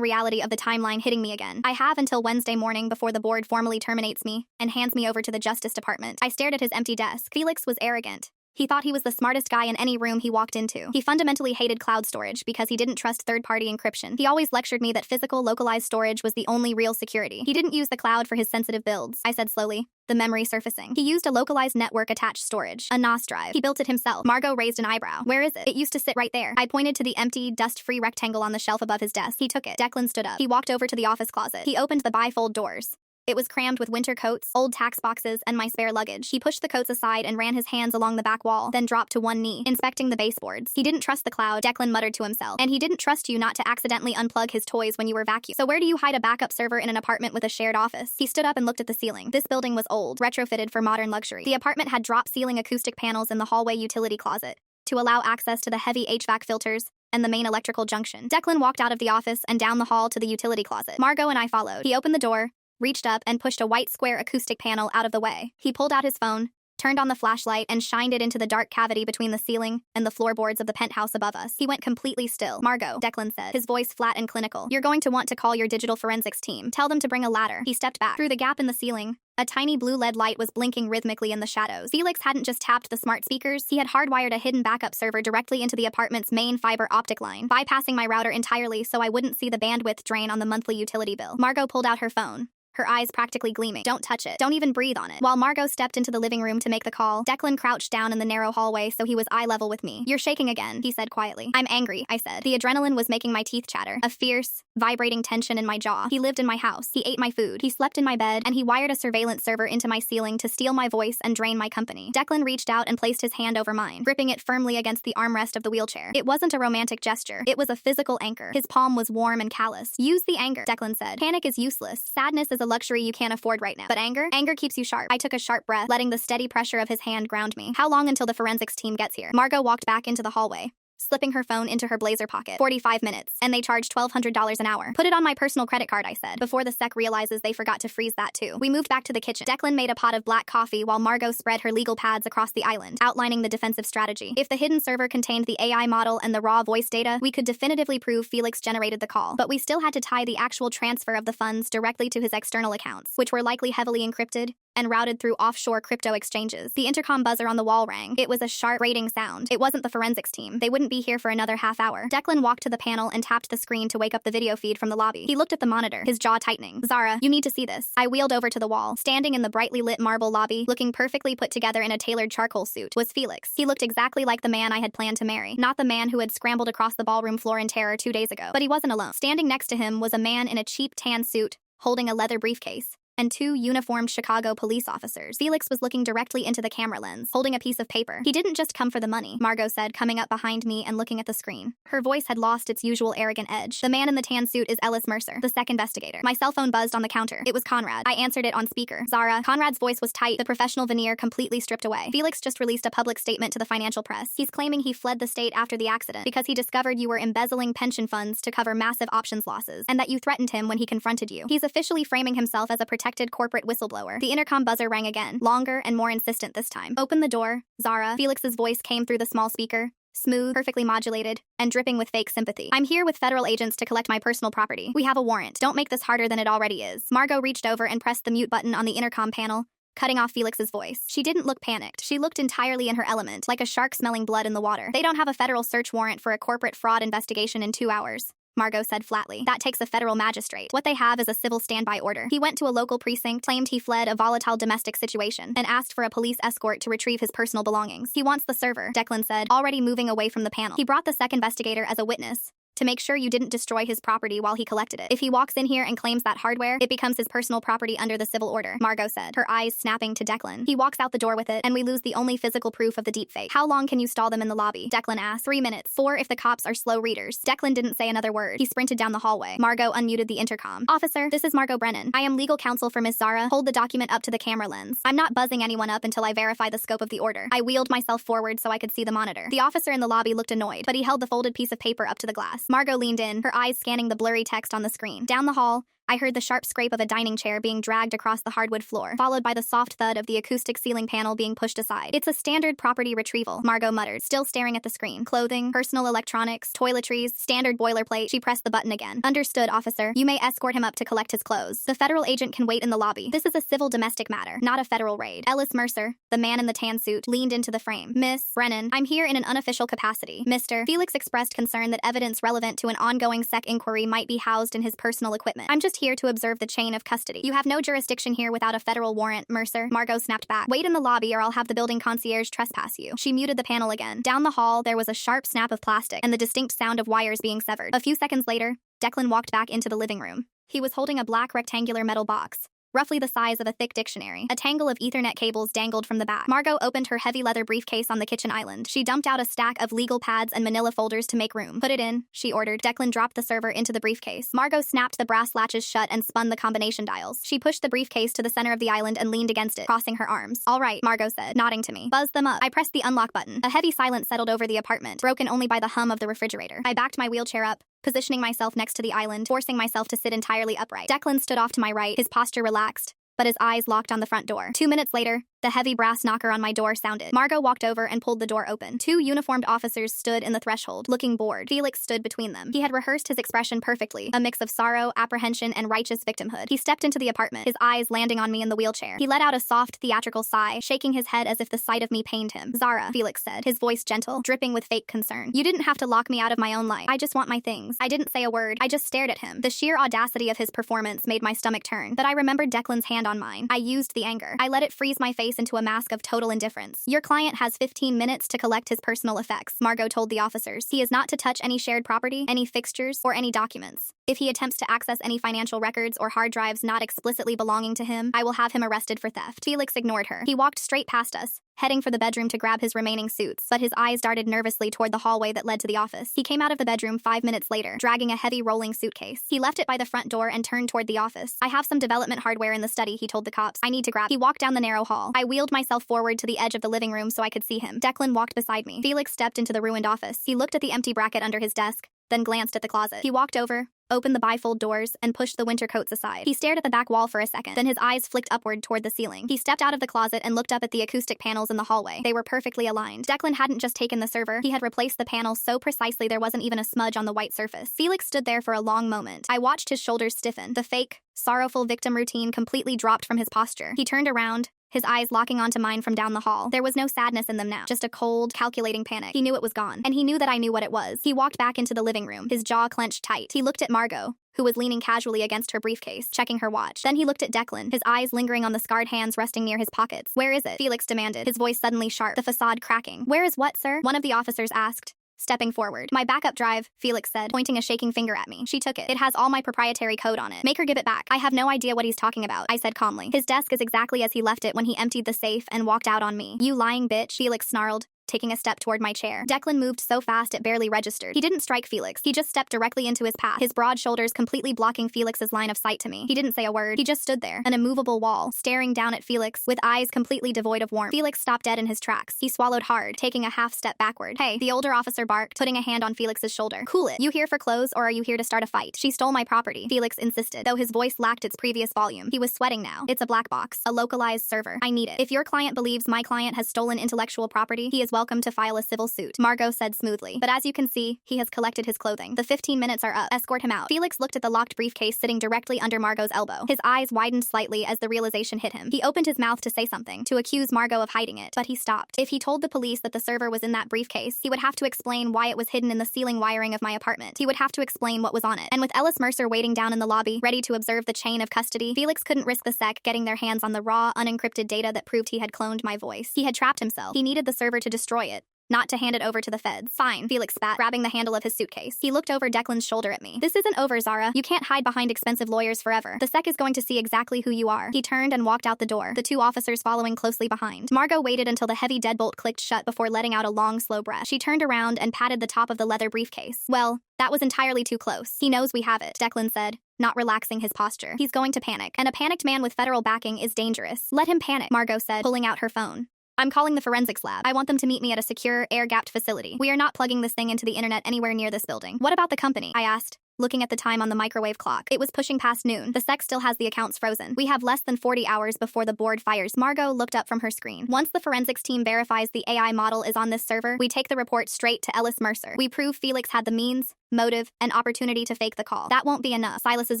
reality of the timeline hitting me again. I have until Wednesday morning before the board formally terminates me and hands me over to the Justice Department. I stared at his empty desk. Felix was arrogant. He thought he was the smartest guy in any room he walked into. He fundamentally hated cloud storage because he didn't trust third-party encryption. He always lectured me that physical, localized storage was the only real security. He didn't use the cloud for his sensitive builds, I said slowly, the memory surfacing. He used a localized network-attached storage, a NOS drive. He built it himself. Margot raised an eyebrow. Where is it? It used to sit right there. I pointed to the empty, dust-free rectangle on the shelf above his desk. He took it. Declan stood up. He walked over to the office closet. He opened the bifold doors. It was crammed with winter coats, old tax boxes, and my spare luggage. He pushed the coats aside and ran his hands along the back wall, then dropped to one knee, inspecting the baseboards. He didn't trust the cloud, Declan muttered to himself. And he didn't trust you not to accidentally unplug his toys when you were vacuuming. So where do you hide a backup server in an apartment with a shared office? He stood up and looked at the ceiling. This building was old, retrofitted for modern luxury. The apartment had drop-ceiling acoustic panels in the hallway utility closet to allow access to the heavy HVAC filters and the main electrical junction. Declan walked out of the office and down the hall to the utility closet. Margot and I followed. He opened the door, reached up, and pushed a white square acoustic panel out of the way. He pulled out his phone, turned on the flashlight, and shined it into the dark cavity between the ceiling and the floorboards of the penthouse above us. He went completely still. Margot, Declan said, his voice flat and clinical. You're going to want to call your digital forensics team. Tell them to bring a ladder. He stepped back. Through the gap in the ceiling, a tiny blue LED light was blinking rhythmically in the shadows. Felix hadn't just tapped the smart speakers, he had hardwired a hidden backup server directly into the apartment's main fiber optic line, bypassing my router entirely so I wouldn't see the bandwidth drain on the monthly utility bill. Margot pulled out her phone, her eyes practically gleaming. Don't touch it. Don't even breathe on it. While Margot stepped into the living room to make the call, Declan crouched down in the narrow hallway so he was eye level with me. You're shaking again, he said quietly. I'm angry, I said. The adrenaline was making my teeth chatter, a fierce, vibrating tension in my jaw. He lived in my house. He ate my food. He slept in my bed, and he wired a surveillance server into my ceiling to steal my voice and drain my company. Declan reached out and placed his hand over mine, gripping it firmly against the armrest of the wheelchair. It wasn't a romantic gesture. It was a physical anchor. His palm was warm and callous. Use the anger, Declan said. Panic is useless. Sadness is a luxury you can't afford right now. But anger? Anger keeps you sharp. I took a sharp breath, letting the steady pressure of his hand ground me. How long until the forensics team gets here? Margot walked back into the hallway, slipping her phone into her blazer pocket. 45 minutes. And they charge $1,200 an hour. Put it on my personal credit card, I said, before the sec realizes they forgot to freeze that too. We moved back to the kitchen. Declan made a pot of black coffee while Margot spread her legal pads across the island, outlining the defensive strategy. If the hidden server contained the AI model and the raw voice data, we could definitively prove Felix generated the call. But we still had to tie the actual transfer of the funds directly to his external accounts, which were likely heavily encrypted and routed through offshore crypto exchanges. The intercom buzzer on the wall rang. It was a sharp, grating sound. It wasn't the forensics team. They wouldn't be here for another half hour. Declan walked to the panel and tapped the screen to wake up the video feed from the lobby. He looked at the monitor, his jaw tightening. Zara, you need to see this. I wheeled over to the wall. Standing in the brightly lit marble lobby, looking perfectly put together in a tailored charcoal suit, was Felix. He looked exactly like the man I had planned to marry, not the man who had scrambled across the ballroom floor in terror 2 days ago. But he wasn't alone. Standing next to him was a man in a cheap tan suit, holding a leather briefcase, and 2 uniformed Chicago police officers. Felix was looking directly into the camera lens, holding a piece of paper. He didn't just come for the money, Margot said, coming up behind me and looking at the screen. Her voice had lost its usual arrogant edge. The man in the tan suit is Ellis Mercer, the SEC investigator. My cell phone buzzed on the counter. It was Conrad. I answered it on speaker. Zara. Conrad's voice was tight, the professional veneer completely stripped away. Felix just released a public statement to the financial press. He's claiming he fled the state after the accident because he discovered you were embezzling pension funds to cover massive options losses, and that you threatened him when he confronted you. He's officially framing himself as a protected corporate whistleblower. The intercom buzzer rang again, longer and more insistent this time. Open the door, Zara. Felix's voice came through the small speaker, smooth, perfectly modulated, and dripping with fake sympathy. I'm here with federal agents to collect my personal property. We have a warrant. Don't make this harder than it already is. Margot reached over and pressed the mute button on the intercom panel, cutting off Felix's voice. She didn't look panicked. She looked entirely in her element, like a shark smelling blood in the water. They don't have a federal search warrant for a corporate fraud investigation in 2 hours. Margot said flatly. That takes a federal magistrate. What they have is a civil standby order. He went to a local precinct, claimed he fled a volatile domestic situation, and asked for a police escort to retrieve his personal belongings. He wants the server, Declan said, already moving away from the panel. He brought the second investigator as a witness to make sure you didn't destroy his property while he collected it. If he walks in here and claims that hardware, it becomes his personal property under the civil order, Margot said, her eyes snapping to Declan. He walks out the door with it, and we lose the only physical proof of the deepfake. How long can you stall them in the lobby? Declan asked. 3 minutes. 4 if the cops are slow readers. Declan didn't say another word. He sprinted down the hallway. Margot unmuted the intercom. Officer, this is Margot Brennan. I am legal counsel for Miss Zara. Hold the document up to the camera lens. I'm not buzzing anyone up until I verify the scope of the order. I wheeled myself forward so I could see the monitor. The officer in the lobby looked annoyed, but he held the folded piece of paper up to the glass. Margot leaned in, her eyes scanning the blurry text on the screen. Down the hall, I heard the sharp scrape of a dining chair being dragged across the hardwood floor, followed by the soft thud of the acoustic ceiling panel being pushed aside. It's a standard property retrieval, Margot muttered, still staring at the screen. Clothing, personal electronics, toiletries, standard boilerplate. She pressed the button again. Understood, officer. You may escort him up to collect his clothes. The federal agent can wait in the lobby. This is a civil domestic matter, not a federal raid. Ellis Mercer, the man in the tan suit, leaned into the frame. Miss Brennan, I'm here in an unofficial capacity. Mr. Felix expressed concern that evidence relevant to an ongoing SEC inquiry might be housed in his personal equipment. I'm just here to observe the chain of custody. You have no jurisdiction here without a federal warrant, Mercer. Margot snapped back. Wait in the lobby or I'll have the building concierge trespass you. She muted the panel again. Down the hall, there was a sharp snap of plastic and the distinct sound of wires being severed. A few seconds later, Declan walked back into the living room. He was holding a black rectangular metal box, roughly the size of a thick dictionary. A tangle of Ethernet cables dangled from the back. Margot opened her heavy leather briefcase on the kitchen island. She dumped out a stack of legal pads and manila folders to make room. Put it in, she ordered. Declan dropped the server into the briefcase. Margot snapped the brass latches shut and spun the combination dials. She pushed the briefcase to the center of the island and leaned against it, crossing her arms. All right, Margot said, nodding to me. Buzz them up. I pressed the unlock button. A heavy silence settled over the apartment, broken only by the hum of the refrigerator. I backed my wheelchair up, positioning myself next to the island, forcing myself to sit entirely upright. Declan stood off to my right, his posture relaxed, but his eyes locked on the front door. 2 minutes later, the heavy brass knocker on my door sounded. Margot walked over and pulled the door open. 2 uniformed officers stood in the threshold, looking bored. Felix stood between them. He had rehearsed his expression perfectly, a mix of sorrow, apprehension, and righteous victimhood. He stepped into the apartment, his eyes landing on me in the wheelchair. He let out a soft, theatrical sigh, shaking his head as if the sight of me pained him. Zara, Felix said, his voice gentle, dripping with fake concern. You didn't have to lock me out of my own life. I just want my things. I didn't say a word. I just stared at him. The sheer audacity of his performance made my stomach turn, but I remembered Declan's hand on mine. I used the anger. I let it freeze my face into a mask of total indifference. Your client has 15 minutes to collect his personal effects, Margot told the officers. He is not to touch any shared property, any fixtures, or any documents. If he attempts to access any financial records or hard drives not explicitly belonging to him, I will have him arrested for theft. Felix ignored her. He walked straight past us, heading for the bedroom to grab his remaining suits, but his eyes darted nervously toward the hallway that led to the office. He came out of the bedroom 5 minutes later, dragging a heavy rolling suitcase. He left it by the front door and turned toward the office. I have some development hardware in the study, he told the cops. I need to grab. He walked down the narrow hall. I wheeled myself forward to the edge of the living room so I could see him. Declan walked beside me. Felix stepped into the ruined office. He looked at the empty bracket under his desk, then glanced at the closet. He walked over, opened the bifold doors, and pushed the winter coats aside. He stared at the back wall for a second, then his eyes flicked upward toward the ceiling. He stepped out of the closet and looked up at the acoustic panels in the hallway. They were perfectly aligned. Declan hadn't just taken the server, he had replaced the panels so precisely there wasn't even a smudge on the white surface. Felix stood there for a long moment. I watched his shoulders stiffen. The fake, sorrowful victim routine completely dropped from his posture. He turned around, his eyes locking onto mine from down the hall. There was no sadness in them now, just a cold, calculating panic. He knew it was gone, and he knew that I knew what it was. He walked back into the living room, his jaw clenched tight. He looked at Margot, who was leaning casually against her briefcase, checking her watch. Then he looked at Declan, his eyes lingering on the scarred hands resting near his pockets. Where is it? Felix demanded, his voice suddenly sharp, the facade cracking. Where is what, sir? One of the officers asked, stepping forward. My backup drive, Felix said, pointing a shaking finger at me. She took it. It has all my proprietary code on it. Make her give it back. I have no idea what he's talking about, I said calmly. His desk is exactly as he left it when he emptied the safe and walked out on me. You lying bitch, Felix snarled, taking a step toward my chair. Declan moved so fast it barely registered. He didn't strike Felix. He just stepped directly into his path, his broad shoulders completely blocking Felix's line of sight to me. He didn't say a word. He just stood there, an immovable wall, staring down at Felix with eyes completely devoid of warmth. Felix stopped dead in his tracks. He swallowed hard, taking a half step backward. Hey, the older officer barked, putting a hand on Felix's shoulder. Cool it. You here for clothes or are you here to start a fight? She stole my property, Felix insisted, though his voice lacked its previous volume. He was sweating now. It's a black box, a localized server. I need it. If your client believes my client has stolen intellectual property, he is welcome to file a civil suit, Margot said smoothly. But as you can see, he has collected his clothing. The 15 minutes are up. Escort him out. Felix looked at the locked briefcase sitting directly under Margot's elbow. His eyes widened slightly as the realization hit him. He opened his mouth to say something, to accuse Margot of hiding it, but he stopped. If he told the police that the server was in that briefcase, he would have to explain why it was hidden in the ceiling wiring of my apartment. He would have to explain what was on it. And with Ellis Mercer waiting down in the lobby, ready to observe the chain of custody, Felix couldn't risk the SEC getting their hands on the raw, unencrypted data that proved he had cloned my voice. He had trapped himself. He needed the server to destroy it, not to hand it over to the feds. Fine, Felix spat, grabbing the handle of his suitcase. He looked over Declan's shoulder at me. This isn't over, Zara. You can't hide behind expensive lawyers forever. The SEC is going to see exactly who you are. He turned and walked out the door, the two officers following closely behind. Margot waited until the heavy deadbolt clicked shut before letting out a long, slow breath. She turned around and patted the top of the leather briefcase. Well, that was entirely too close. He knows we have it, Declan said, not relaxing his posture. He's going to panic, and a panicked man with federal backing is dangerous. Let him panic, Margot said, pulling out her phone. I'm calling the forensics lab. I want them to meet me at a secure, air-gapped facility. We are not plugging this thing into the internet anywhere near this building. What about the company? I asked, looking at the time on the microwave clock. It was pushing past noon. The SEC still has the accounts frozen. We have less than 40 hours before the board fires. Margot looked up from her screen. Once the forensics team verifies the AI model is on this server, we take the report straight to Ellis Mercer. We prove Felix had the means, motive, and opportunity to fake the call. That won't be enough. Silas's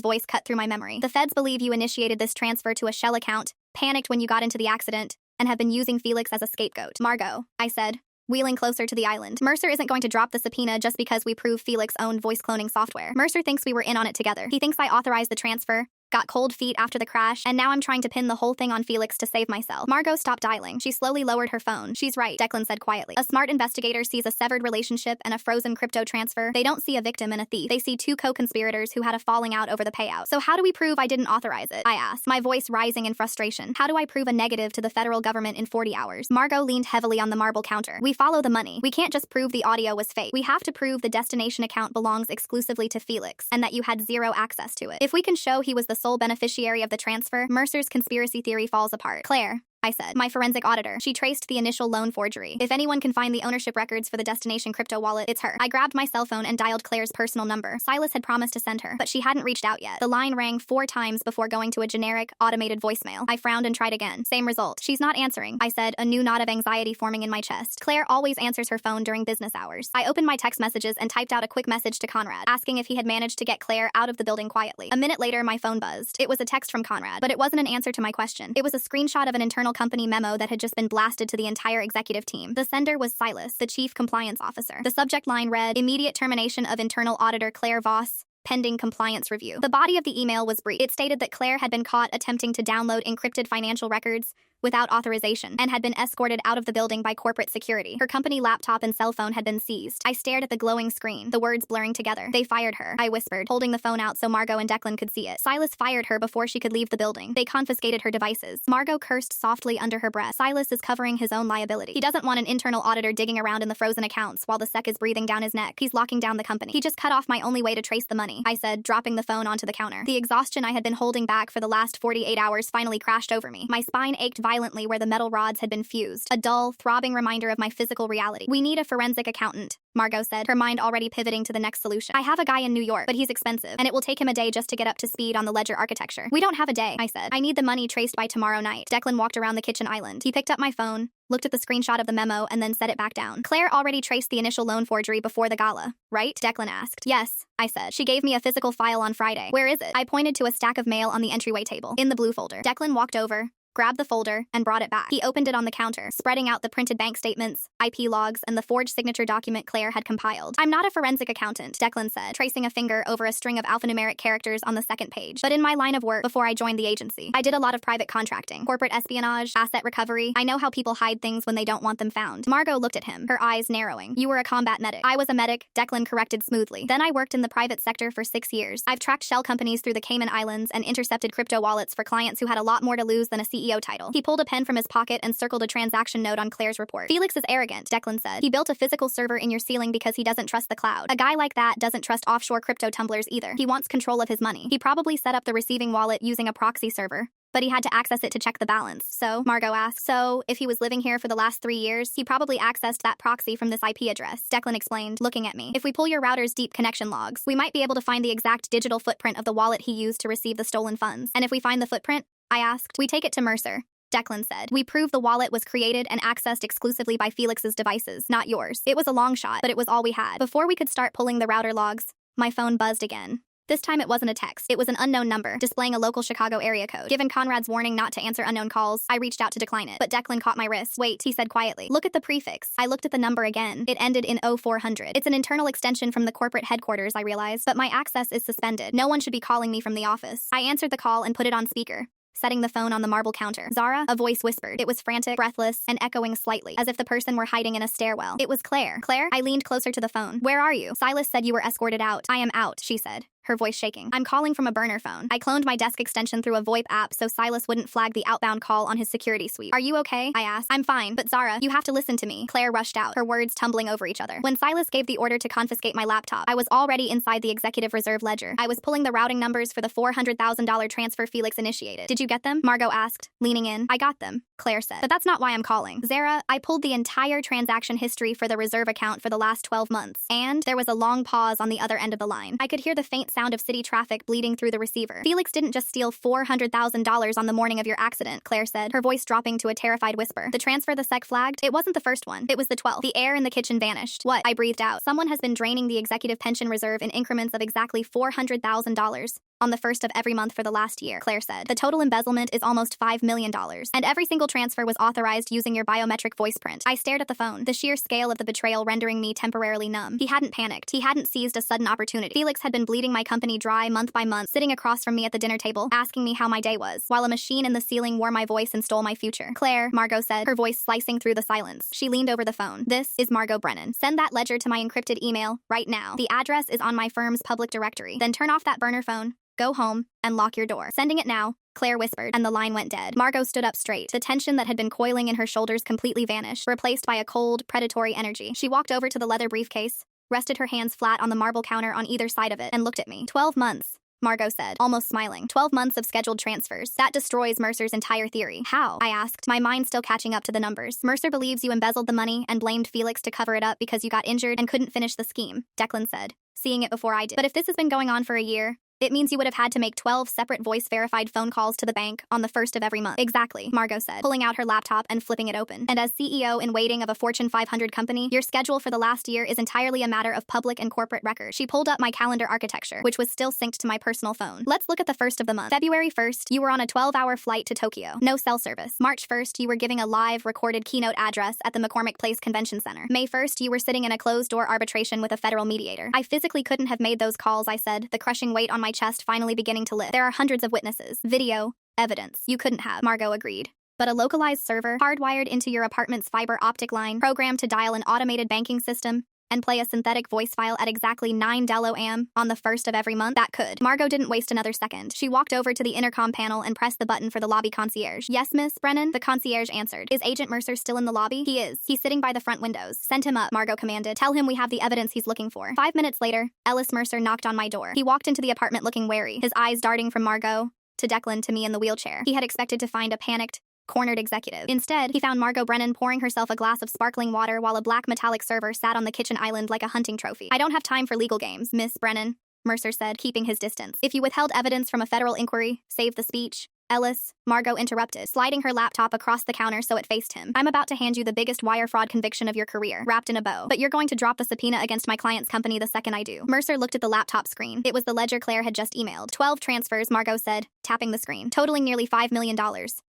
voice cut through my memory. The feds believe you initiated this transfer to a shell account, panicked when you got into the accident, and have been using Felix as a scapegoat. Margot, I said, wheeling closer to the island. Mercer isn't going to drop the subpoena just because we prove Felix owned voice cloning software. Mercer thinks we were in on it together. He thinks I authorized the transfer, got cold feet after the crash, and now I'm trying to pin the whole thing on Felix to save myself. Margot stopped dialing. She slowly lowered her phone. She's right, Declan said quietly. A smart investigator sees a severed relationship and a frozen crypto transfer. They don't see a victim and a thief. They see two co-conspirators who had a falling out over the payout. So how do we prove I didn't authorize it? I asked, my voice rising in frustration. How do I prove a negative to the federal government in 40 hours? Margot leaned heavily on the marble counter. We follow the money. We can't just prove the audio was fake. We have to prove the destination account belongs exclusively to Felix and that you had zero access to it. If we can show he was the sole beneficiary of the transfer, Mercer's conspiracy theory falls apart. Claire, I said, my forensic auditor. She traced the initial loan forgery. If anyone can find the ownership records for the destination crypto wallet, it's her. I grabbed my cell phone and dialed Claire's personal number. Silas had promised to send her, but she hadn't reached out yet. The line rang 4 times before going to a generic, automated voicemail. I frowned and tried again. Same result. She's not answering, I said, a new knot of anxiety forming in my chest. Claire always answers her phone during business hours. I opened my text messages and typed out a quick message to Conrad, asking if he had managed to get Claire out of the building quietly. A minute later, my phone buzzed. It was a text from Conrad, but it wasn't an answer to my question. It was a screenshot of an internal company memo that had just been blasted to the entire executive team. The sender was Silas, the chief compliance officer. The subject line read, immediate termination of internal auditor Claire Voss, pending compliance review. The body of the email was brief. It stated that Claire had been caught attempting to download encrypted financial records without authorization and had been escorted out of the building by corporate security. Her company laptop and cell phone had been seized. I stared at the glowing screen, the words blurring together. They fired her, I whispered, holding the phone out so Margot and Declan could see it. Silas fired her before she could leave the building. They confiscated her devices. Margot cursed softly under her breath. Silas is covering his own liability. He doesn't want an internal auditor digging around in the frozen accounts while the SEC is breathing down his neck. He's locking down the company. He just cut off my only way to trace the money, I said, dropping the phone onto the counter. The exhaustion I had been holding back for the last 48 hours finally crashed over me. My spine ached violently where the metal rods had been fused, a dull, throbbing reminder of my physical reality. We need a forensic accountant, Margot said, her mind already pivoting to the next solution. I have a guy in New York, but he's expensive, and it will take him a day just to get up to speed on the ledger architecture. We don't have a day, I said. I need the money traced by tomorrow night. Declan walked around the kitchen island. He picked up my phone, looked at the screenshot of the memo, and then set it back down. Claire already traced the initial loan forgery before the gala, right? Declan asked. Yes, I said. She gave me a physical file on Friday. Where is it? I pointed to a stack of mail on the entryway table. In the blue folder. Declan walked over, grabbed the folder, and brought it back. He opened it on the counter, spreading out the printed bank statements, IP logs, and the forged signature document Claire had compiled. I'm not a forensic accountant, Declan said, tracing a finger over a string of alphanumeric characters on the second page. But in my line of work before I joined the agency, I did a lot of private contracting, corporate espionage, asset recovery. I know how people hide things when they don't want them found. Margot looked at him, her eyes narrowing. You were a combat medic. I was a medic, Declan corrected smoothly. Then I worked in the private sector for 6 years. I've tracked shell companies through the Cayman Islands and intercepted crypto wallets for clients who had a lot more to lose than a CEO title. He pulled a pen from his pocket and circled a transaction note on Claire's report. Felix is arrogant, Declan said. He built a physical server in your ceiling because he doesn't trust the cloud. A guy like that doesn't trust offshore crypto tumblers either. He wants control of his money. He probably set up the receiving wallet using a proxy server, but he had to access it to check the balance. So, Margot asked, so if he was living here for the last 3 years, he probably accessed that proxy from this IP address. Declan explained, looking at me. If we pull your router's deep connection logs, we might be able to find the exact digital footprint of the wallet he used to receive the stolen funds. And if we find the footprint, I asked, we take it to Mercer. Declan said. We proved the wallet was created and accessed exclusively by Felix's devices, not yours. It was a long shot, but it was all we had. Before we could start pulling the router logs, my phone buzzed again. This time it wasn't a text. It was an unknown number, displaying a local Chicago area code. Given Conrad's warning not to answer unknown calls, I reached out to decline it. But Declan caught my wrist. Wait, he said quietly. Look at the prefix. I looked at the number again. It ended in 0400. It's an internal extension from the corporate headquarters, I realized, but my access is suspended. No one should be calling me from the office. I answered the call and put it on speaker, setting the phone on the marble counter. Zara, a voice whispered. It was frantic, breathless, and echoing slightly, as if the person were hiding in a stairwell. It was Claire. Claire? I leaned closer to the phone. Where are you? Silas said you were escorted out. I am out, she said, her voice shaking. I'm calling from a burner phone. I cloned my desk extension through a VoIP app so Silas wouldn't flag the outbound call on his security sweep. Are you okay? I asked. I'm fine, but Zara, you have to listen to me. Claire rushed out, her words tumbling over each other. When Silas gave the order to confiscate my laptop, I was already inside the executive reserve ledger. I was pulling the routing numbers for the $400,000 transfer Felix initiated. Did you get them? Margot asked, leaning in. I got them, Claire said. But that's not why I'm calling. Zara, I pulled the entire transaction history for the reserve account for the last 12 months. And there was a long pause on the other end of the line. I could hear the faint sound of city traffic bleeding through the receiver. Felix didn't just steal $400,000 on the morning of your accident, Claire said, her voice dropping to a terrified whisper. The transfer the SEC flagged? It wasn't the first one. It was the 12th. The air in the kitchen vanished. What? I breathed out. Someone has been draining the executive pension reserve in increments of exactly $400,000 on the first of every month for the last year, Claire said. The total embezzlement is almost $5 million, and every single transfer was authorized using your biometric voice print. I stared at the phone, the sheer scale of the betrayal rendering me temporarily numb. He hadn't panicked. He hadn't seized a sudden opportunity. Felix had been bleeding my company dry month by month, sitting across from me at the dinner table, asking me how my day was, while a machine in the ceiling wore my voice and stole my future. Claire, Margot said, her voice slicing through the silence. She leaned over the phone. This is Margot Brennan. Send that ledger to my encrypted email right now. The address is on my firm's public directory. Then turn off that burner phone, go home, and lock your door. Sending it now, Claire whispered, and the line went dead. Margot stood up straight. The tension that had been coiling in her shoulders completely vanished, replaced by a cold, predatory energy. She walked over to the leather briefcase, rested her hands flat on the marble counter on either side of it, and looked at me. 12 months, Margot said, almost smiling. 12 months of scheduled transfers. That destroys Mercer's entire theory. How? I asked, my mind still catching up to the numbers. Mercer believes you embezzled the money and blamed Felix to cover it up because you got injured and couldn't finish the scheme, Declan said, seeing it before I did. But if this has been going on for a year, it means you would have had to make 12 separate voice-verified phone calls to the bank on the first of every month. Exactly, Margot said, pulling out her laptop and flipping it open. And as CEO-in-waiting of a Fortune 500 company, your schedule for the last year is entirely a matter of public and corporate record. She pulled up my calendar architecture, which was still synced to my personal phone. Let's look at the first of the month. February 1st, you were on a 12-hour flight to Tokyo. No cell service. March 1st, you were giving a live, recorded keynote address at the McCormick Place Convention Center. May 1st, you were sitting in a closed-door arbitration with a federal mediator. I physically couldn't have made those calls, I said, the crushing weight on my chest finally beginning to lift. There are hundreds of witnesses, video, evidence. You couldn't have, Margot agreed. But a localized server, hardwired into your apartment's fiber optic line, programmed to dial an automated banking system, and play a synthetic voice file at exactly 9 Delo AM on the first of every month, that could. Margot didn't waste another second. She walked over to the intercom panel and pressed the button for the lobby concierge. Yes, Miss Brennan, the concierge answered. Is Agent Mercer still in the lobby? He is. He's sitting by the front windows. Send him up, Margot commanded. Tell him we have the evidence he's looking for. 5 minutes later, Ellis Mercer knocked on my door. He walked into the apartment looking wary, his eyes darting from Margot to Declan to me in the wheelchair. He had expected to find a panicked, cornered executive. Instead, he found Margot Brennan pouring herself a glass of sparkling water while a black metallic server sat on the kitchen island like a hunting trophy. I don't have time for legal games, Miss Brennan, Mercer said, keeping his distance. If you withheld evidence from a federal inquiry, save the speech. Ellis, Margot interrupted, sliding her laptop across the counter so it faced him. I'm about to hand you the biggest wire fraud conviction of your career, wrapped in a bow. But you're going to drop the subpoena against my client's company the second I do. Mercer looked at the laptop screen. It was the ledger Claire had just emailed. 12 transfers, Margot said, tapping the screen, totaling nearly $5 million.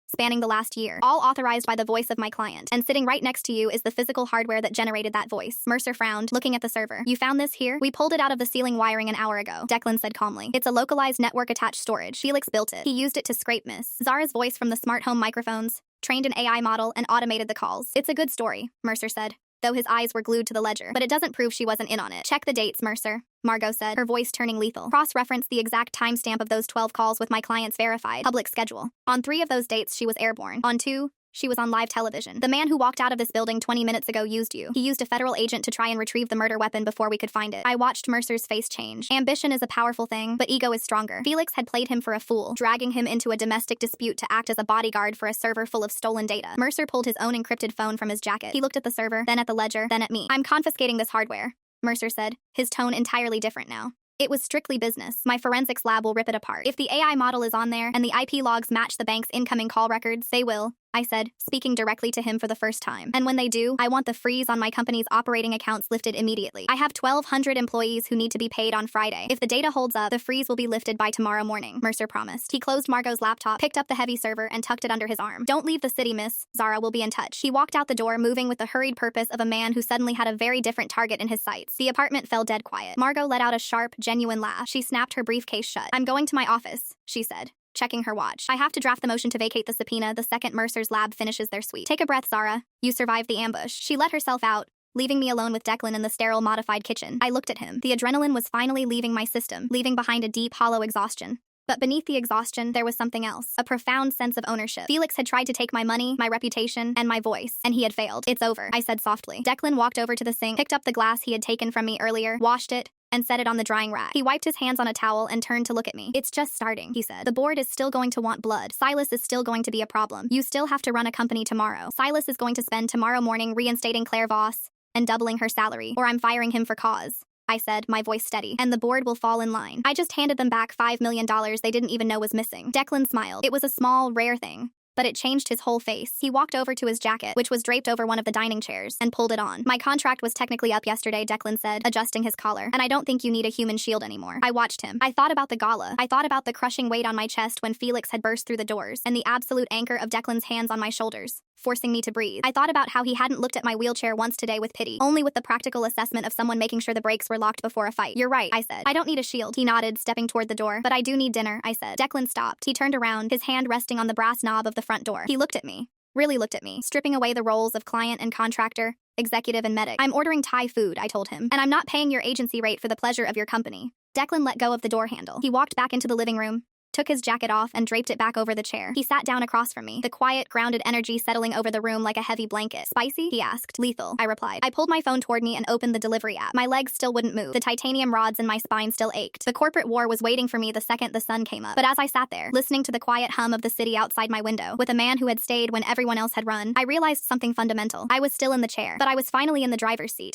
Spanning the last year, all authorized by the voice of my client. And sitting right next to you is the physical hardware that generated that voice. Mercer frowned, looking at the server. You found this here? We pulled it out of the ceiling wiring an hour ago, Declan said calmly. It's a localized network-attached storage. Felix built it. He used it to scrape Miss Zara's voice from the smart home microphones, trained an AI model, and automated the calls. It's a good story, Mercer said, though his eyes were glued to the ledger. But it doesn't prove she wasn't in on it. Check the dates, Mercer, Margot said, her voice turning lethal. Cross-reference the exact timestamp of those 12 calls with my client's verified public schedule. On 3 of those dates, she was airborne. On 2, she was on live television. The man who walked out of this building 20 minutes ago used you. He used a federal agent to try and retrieve the murder weapon before we could find it. I watched Mercer's face change. Ambition is a powerful thing, but ego is stronger. Felix had played him for a fool, dragging him into a domestic dispute to act as a bodyguard for a server full of stolen data. Mercer pulled his own encrypted phone from his jacket. He looked at the server, then at the ledger, then at me. I'm confiscating this hardware, Mercer said, his tone entirely different now. It was strictly business. My forensics lab will rip it apart. If the AI model is on there and the IP logs match the bank's incoming call records, they will. I said, speaking directly to him for the first time. And when they do, I want the freeze on my company's operating accounts lifted immediately. I have 1,200 employees who need to be paid on Friday. If the data holds up, the freeze will be lifted by tomorrow morning, Mercer promised. He closed Margot's laptop, picked up the heavy server, and tucked it under his arm. Don't leave the city, miss. Zara will be in touch. He walked out the door, moving with the hurried purpose of a man who suddenly had a very different target in his sights. The apartment fell dead quiet. Margot let out a sharp, genuine laugh. She snapped her briefcase shut. I'm going to my office, she said, checking her watch. I have to draft the motion to vacate the subpoena the second Mercer's lab finishes their sweep. Take a breath, Zara. You survived the ambush. She let herself out, leaving me alone with Declan in the sterile, modified kitchen. I looked at him. The adrenaline was finally leaving my system, leaving behind a deep, hollow exhaustion. But beneath the exhaustion, there was something else, a profound sense of ownership. Felix had tried to take my money, my reputation, and my voice, and he had failed. It's over, I said softly. Declan walked over to the sink, picked up the glass he had taken from me earlier, washed it, and set it on the drying rack. He wiped his hands on a towel and turned to look at me. It's just starting, he said. The board is still going to want blood. Silas is still going to be a problem. You still have to run a company tomorrow. Silas is going to spend tomorrow morning reinstating Claire Voss and doubling her salary, or I'm firing him for cause, I said, my voice steady, and the board will fall in line. I just handed them back $5 million they didn't even know was missing. Declan smiled. It was a small, rare thing, but it changed his whole face. He walked over to his jacket, which was draped over one of the dining chairs, and pulled it on. My contract was technically up yesterday, Declan said, adjusting his collar, and I don't think you need a human shield anymore. I watched him. I thought about the gala. I thought about the crushing weight on my chest when Felix had burst through the doors, and the absolute anchor of Declan's hands on my shoulders, forcing me to breathe. I thought about how he hadn't looked at my wheelchair once today with pity, only with the practical assessment of someone making sure the brakes were locked before a fight. You're right, I said. I don't need a shield. He nodded, stepping toward the door. But I do need dinner, I said. Declan stopped. He turned around, his hand resting on the brass knob of the front door. He looked at me. Really looked at me, stripping away the roles of client and contractor, executive and medic. I'm ordering Thai food, I told him, and I'm not paying your agency rate for the pleasure of your company. Declan let go of the door handle. He walked back into the living room, took his jacket off, and draped it back over the chair. He sat down across from me, the quiet, grounded energy settling over the room like a heavy blanket. Spicy? He asked. Lethal, I replied. I pulled my phone toward me and opened the delivery app. My legs still wouldn't move. The titanium rods in my spine still ached. The corporate war was waiting for me the second the sun came up. But as I sat there, listening to the quiet hum of the city outside my window, with a man who had stayed when everyone else had run, I realized something fundamental. I was still in the chair, but I was finally in the driver's seat.